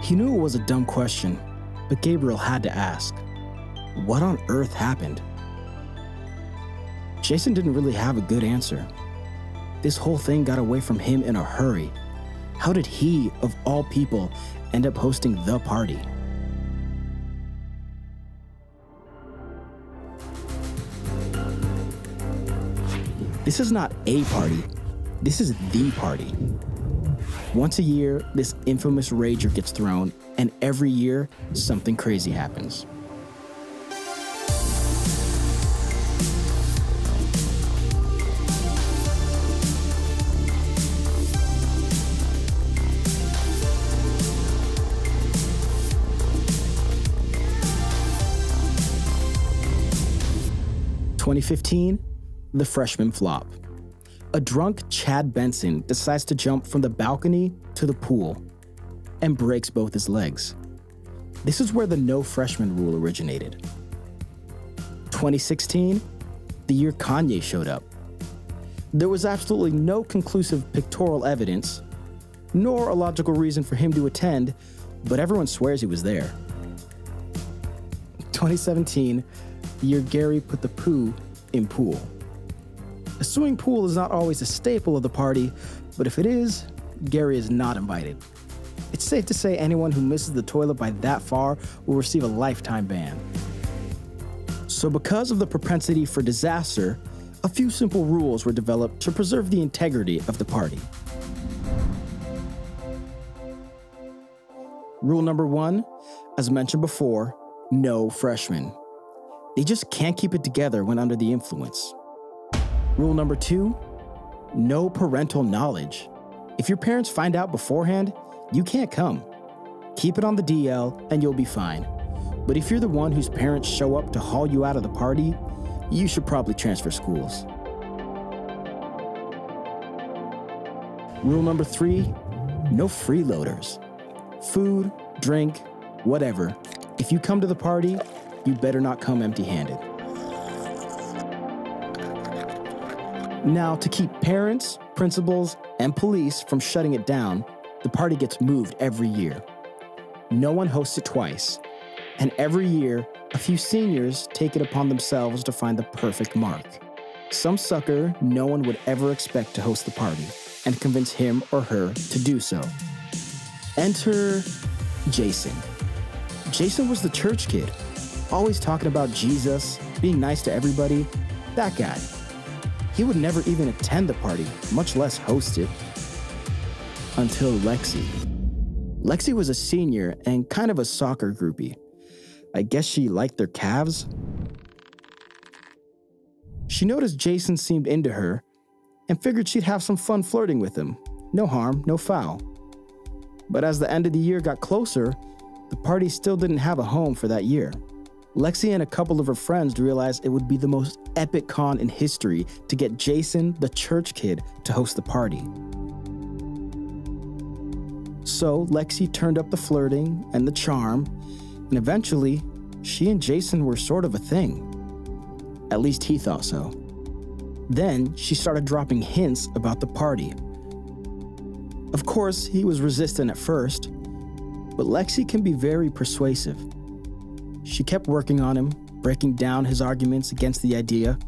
He knew it was a dumb question, but Gabriel had to ask, what on earth happened? Jason didn't really have a good answer. This whole thing got away from him in a hurry. How did he, of all people, end up hosting the party? This is not a party. This is the party. Once a year, this infamous rager gets thrown, and every year, something crazy happens. (2015) The freshman flop. A drunk Chad Benson decides to jump from the balcony to the pool and breaks both his legs. This is where the no freshman rule originated. 2016, the year Kanye showed up. There was absolutely no conclusive pictorial evidence, nor a logical reason for him to attend, but everyone swears he was there. 2017, the year Gary put the poo in pool. A swimming pool is not always a staple of the party, but if it is, Gary is not invited. It's safe to say anyone who misses the toilet by that far will receive a lifetime ban. So because of the propensity for disaster, a few simple rules were developed to preserve the integrity of the party. Rule number 1, as mentioned before, no freshmen. They just can't keep it together when under the influence. Rule number 2, no parental knowledge. If your parents find out beforehand, you can't come. Keep it on the DL and you'll be fine. But if you're the one whose parents show up to haul you out of the party, you should probably transfer schools. Rule number 3, no freeloaders. Food, drink, whatever. If you come to the party, you better not come empty-handed. Now, to keep parents, principals, and police from shutting it down, the party gets moved every year. No one hosts it twice, and every year, a few seniors take it upon themselves to find the perfect mark. Some sucker no one would ever expect to host the party, and convince him or her to do so. Enter Jason. Jason was the church kid, always talking about Jesus, being nice to everybody, that guy. He would never even attend the party, much less host it. Until Lexi. Lexi was a senior and kind of a soccer groupie. I guess she liked their calves. She noticed Jason seemed into her and figured she'd have some fun flirting with him. No harm, no foul. But as the end of the year got closer, the party still didn't have a home for that year. Lexi and a couple of her friends realized it would be the most epic con in history to get Jason, the church kid, to host the party. So Lexi turned up the flirting and the charm, and eventually, she and Jason were sort of a thing. At least he thought so. Then she started dropping hints about the party. Of course, he was resistant at first, but Lexi can be very persuasive. She kept working on him, breaking down his arguments against the idea,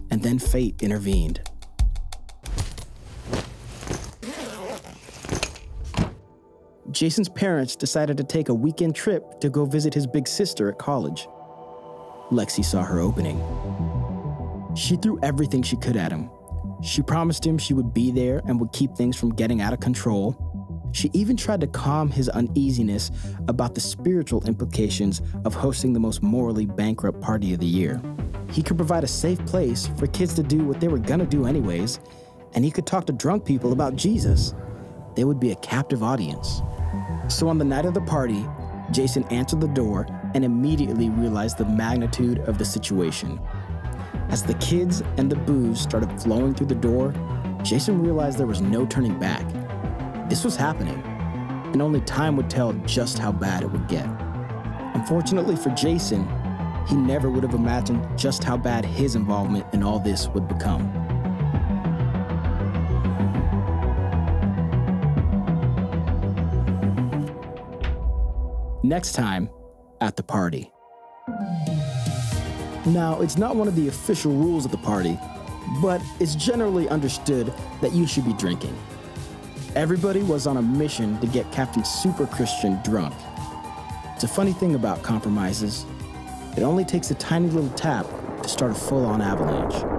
and then fate intervened. Jason's parents decided to take a weekend trip to go visit his big sister at college. Lexi saw her opening. She threw everything she could at him. She promised him she would be there and would keep things from getting out of control. She even tried to calm his uneasiness about the spiritual implications of hosting the most morally bankrupt party of the year. He could provide a safe place for kids to do what they were gonna do anyways, and he could talk to drunk people about Jesus. They would be a captive audience. So on the night of the party, Jason answered the door and immediately realized the magnitude of the situation. As the kids and the booze started flowing through the door, Jason realized there was no turning back. This was happening, and only time would tell just how bad it would get. Unfortunately for Jason, he never would have imagined just how bad his involvement in all this would become. Next time, at the party. Now, it's not one of the official rules of the party, but it's generally understood that you should be drinking. Everybody was on a mission to get Captain Super Christian drunk. It's a funny thing about compromises. It only takes a tiny little tap to start a full-on avalanche.